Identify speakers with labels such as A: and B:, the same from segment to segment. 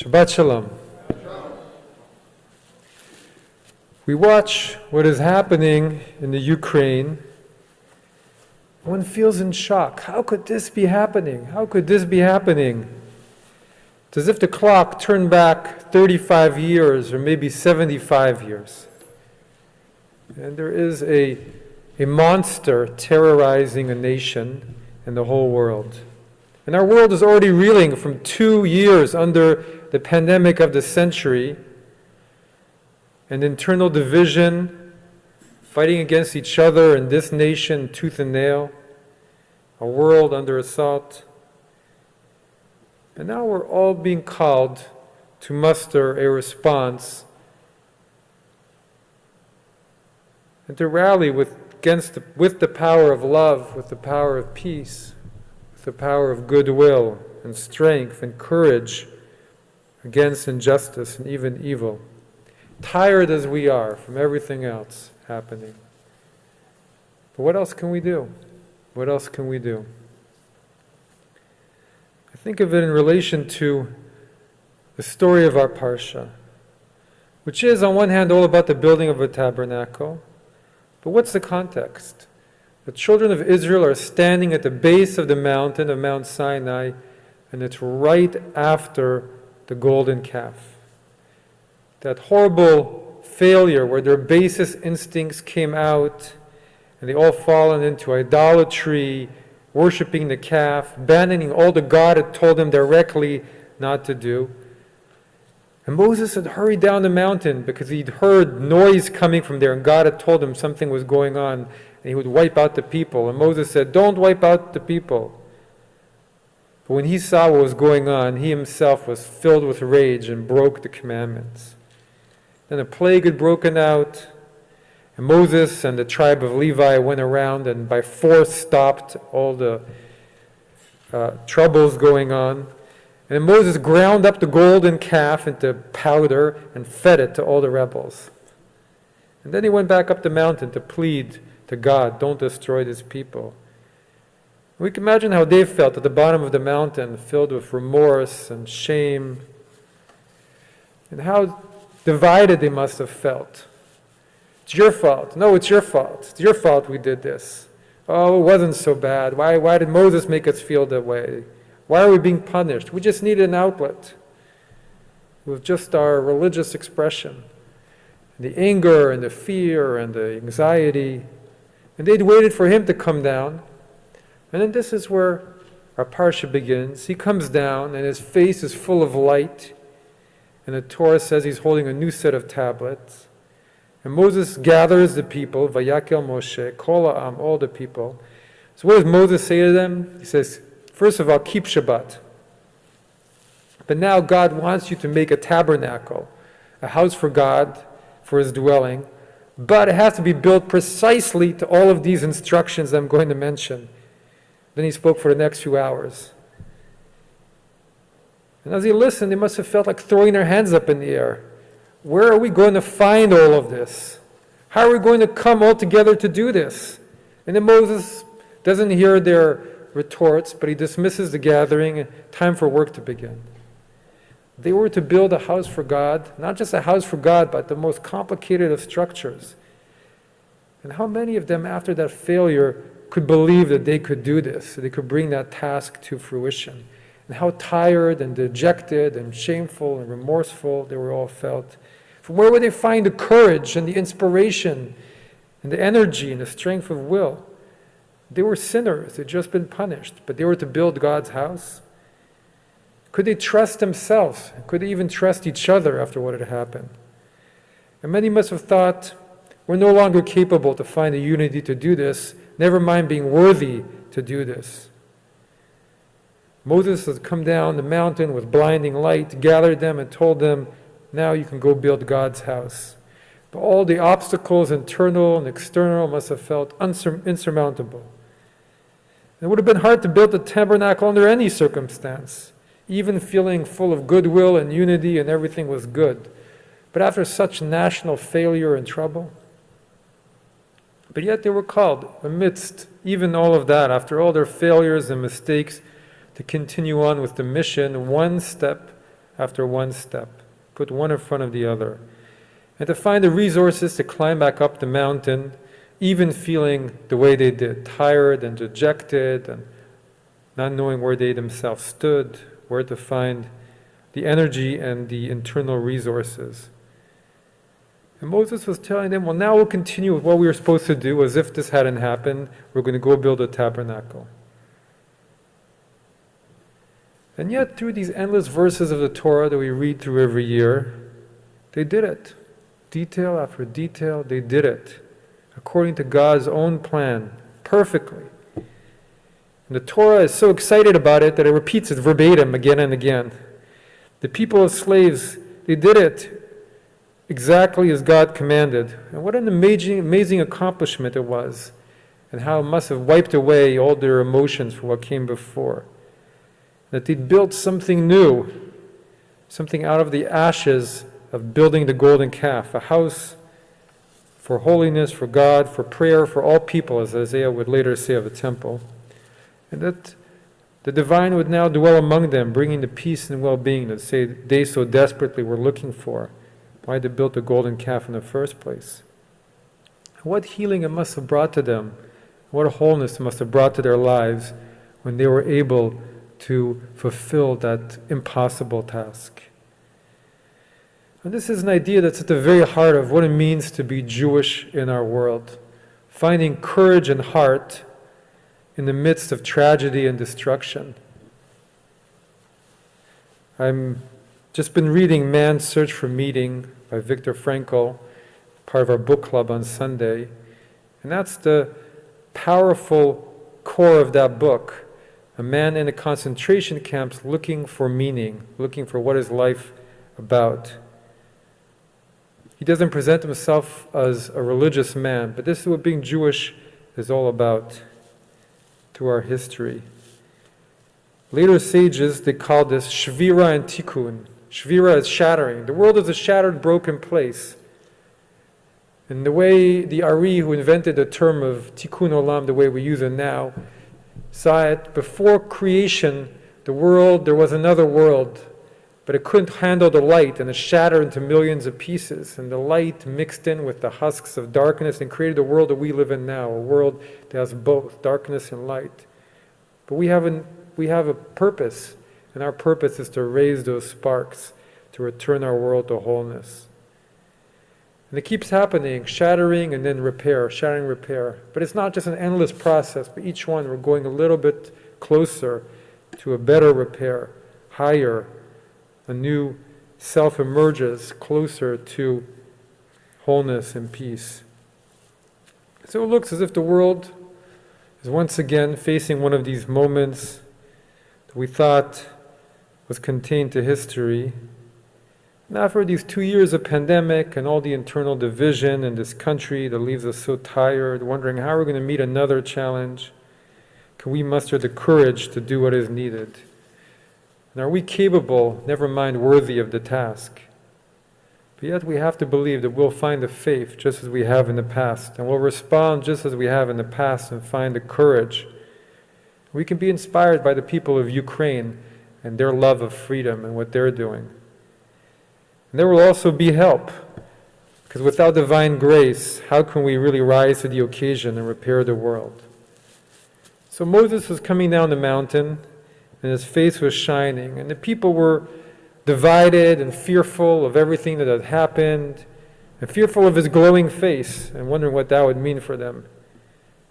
A: Shabbat Shalom. We watch what is happening in the Ukraine. One feels in shock. How could this be happening? How could this be happening? It's as if the clock turned back 35 years or maybe 75 years. And there is a monster terrorizing a nation and the whole world. And our world is already reeling from 2 years under the pandemic of the century, and internal division, fighting against each other in this nation tooth and nail, a world under assault. And now we're all being called to muster a response and to rally with the power of love, with the power of peace, with the power of goodwill and strength and courage against injustice and even evil. Tired as we are from everything else happening. But what else can we do? What else can we do? I think of it in relation to the story of our Parsha, which is on one hand all about the building of a tabernacle, but what's the context? The children of Israel are standing at the base of the mountain of Mount Sinai, and it's right after the golden calf. That horrible failure where their basest instincts came out and they all fallen into idolatry, worshiping the calf, abandoning all that God had told them directly not to do. And Moses had hurried down the mountain because he'd heard noise coming from there and God had told him something was going on and he would wipe out the people. And Moses said, "Don't wipe out the people." But when he saw what was going on, he himself was filled with rage and broke the commandments. Then a plague had broken out, and Moses and the tribe of Levi went around and by force stopped all the troubles going on. And Moses ground up the golden calf into powder and fed it to all the rebels. And then he went back up the mountain to plead to God, "Don't destroy this people." We can imagine how they felt at the bottom of the mountain, filled with remorse and shame, and how divided they must have felt. It's your fault. No, it's your fault. It's your fault we did this. Oh, it wasn't so bad. Why did Moses make us feel that way? Why are we being punished? We just needed an outlet with just our religious expression. The anger and the fear and the anxiety. And they'd waited for him to come down. And then this is where our Parsha begins. He comes down and his face is full of light. And the Torah says he's holding a new set of tablets. And Moses gathers the people, Vayakel Moshe, Kol Ha'am, all the people. So what does Moses say to them? He says, first of all, keep Shabbat. But now God wants you to make a tabernacle, a house for God, for his dwelling. But it has to be built precisely to all of these instructions I'm going to mention. Then he spoke for the next few hours. And as he listened, they must have felt like throwing their hands up in the air. Where are we going to find all of this? How are we going to come all together to do this? And then Moses doesn't hear their retorts, but he dismisses the gathering. Time for work to begin. They were to build a house for God, not just a house for God, but the most complicated of structures. And how many of them, after that failure, could believe that they could do this, that they could bring that task to fruition? And how tired and dejected and shameful and remorseful they were all felt. From where would they find the courage and the inspiration and the energy and the strength of will? They were sinners, they'd just been punished, but they were to build God's house. Could they trust themselves? Could they even trust each other after what had happened? And many must have thought, we're no longer capable to find the unity to do this, never mind being worthy to do this. Moses had come down the mountain with blinding light, gathered them and told them, now you can go build God's house. But all the obstacles, internal and external, must have felt insurmountable. It would have been hard to build a tabernacle under any circumstance, even feeling full of goodwill and unity and everything was good. But after such national failure and trouble, but yet they were called, amidst even all of that, after all their failures and mistakes, to continue on with the mission one step after one step, put one in front of the other, and to find the resources to climb back up the mountain, even feeling the way they did, tired and dejected and not knowing where they themselves stood, where to find the energy and the internal resources. And Moses was telling them, well, now we'll continue with what we were supposed to do, as if this hadn't happened. We're going to go build a tabernacle. And yet, through these endless verses of the Torah that we read through every year, they did it. Detail after detail, they did it. According to God's own plan, perfectly. And the Torah is so excited about it that it repeats it verbatim again and again. The people as slaves, they did it exactly as God commanded. And what an amazing accomplishment it was, and how it must have wiped away all their emotions from what came before. That they'd built something new, something out of the ashes of building the golden calf, a house for holiness, for God, for prayer, for all people, as Isaiah would later say of the temple. And that the divine would now dwell among them, bringing the peace and well-being that they so desperately were looking for. Why they built the golden calf in the first place. What healing it must have brought to them, what a wholeness it must have brought to their lives when they were able to fulfill that impossible task. And this is an idea that's at the very heart of what it means to be Jewish in our world. Finding courage and heart in the midst of tragedy and destruction. I'm just been reading Man's Search for Meaning by Viktor Frankl, part of our book club on Sunday. And that's the powerful core of that book. A man in the concentration camps looking for meaning, looking for what is life about. He doesn't present himself as a religious man, but this is what being Jewish is all about through our history. Later sages, they called this Shvira and Tikkun. Shvira is shattering. The world is a shattered, broken place. And the way the Ari, who invented the term of Tikkun Olam, the way we use it now, saw it, before creation, the world, there was another world, but it couldn't handle the light, and it shattered into millions of pieces. And the light mixed in with the husks of darkness and created the world that we live in now, a world that has both darkness and light. But we have a purpose, and our purpose is to raise those sparks, to return our world to wholeness. And it keeps happening, shattering and then repair, shattering, repair. But it's not just an endless process, but each one we're going a little bit closer to a better repair, higher. A new self emerges closer to wholeness and peace. So it looks as if the world is once again facing one of these moments that we thought was contained to history. And after these 2 years of pandemic and all the internal division in this country that leaves us so tired, wondering how we're going to meet another challenge, can we muster the courage to do what is needed? And are we capable, never mind worthy of the task? But yet we have to believe that we'll find the faith just as we have in the past, and we'll respond just as we have in the past and find the courage. We can be inspired by the people of Ukraine and their love of freedom and what they're doing. And there will also be help, because without divine grace, how can we really rise to the occasion and repair the world? So Moses was coming down the mountain, and his face was shining, and the people were divided and fearful of everything that had happened, and fearful of his glowing face, and wondering what that would mean for them.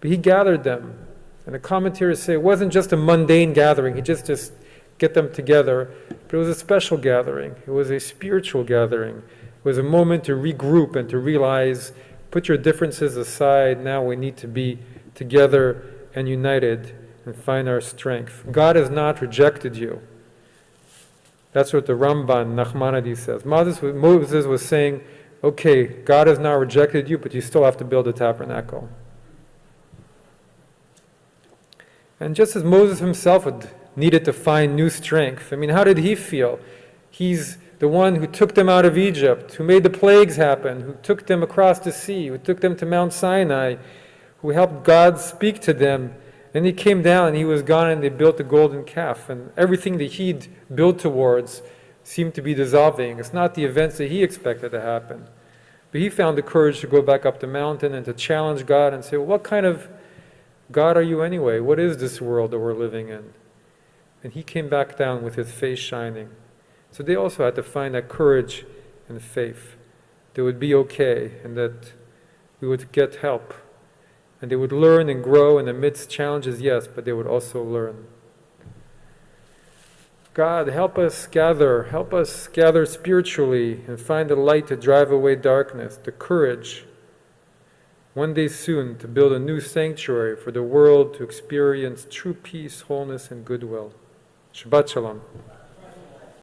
A: But he gathered them, and the commentators say it wasn't just a mundane gathering, he just get them together, but it was a special gathering. It was a spiritual gathering. It was a moment to regroup and to realize, put your differences aside, now we need to be together and united and find our strength. God has not rejected you. That's what the Ramban, Nachmanides says. Moses was saying, okay, God has not rejected you, but you still have to build a tabernacle. And just as Moses himself needed to find new strength, how did he feel? He's the one who took them out of Egypt, who made the plagues happen, who took them across the sea, who took them to Mount Sinai, who helped God speak to them. And he came down and he was gone, and they built the golden calf. And everything that he'd built towards seemed to be dissolving. It's not the events that he expected to happen. But he found the courage to go back up the mountain and to challenge God and say, well, what kind of God are you anyway? What is this world that we're living in? And he came back down with his face shining. So they also had to find that courage and faith. They would be okay and that we would get help. And they would learn and grow in the midst of challenges, yes, but they would also learn. God, help us gather spiritually and find the light to drive away darkness, the courage, one day soon, to build a new sanctuary for the world to experience true peace, wholeness, and goodwill. Shabbat Shalom.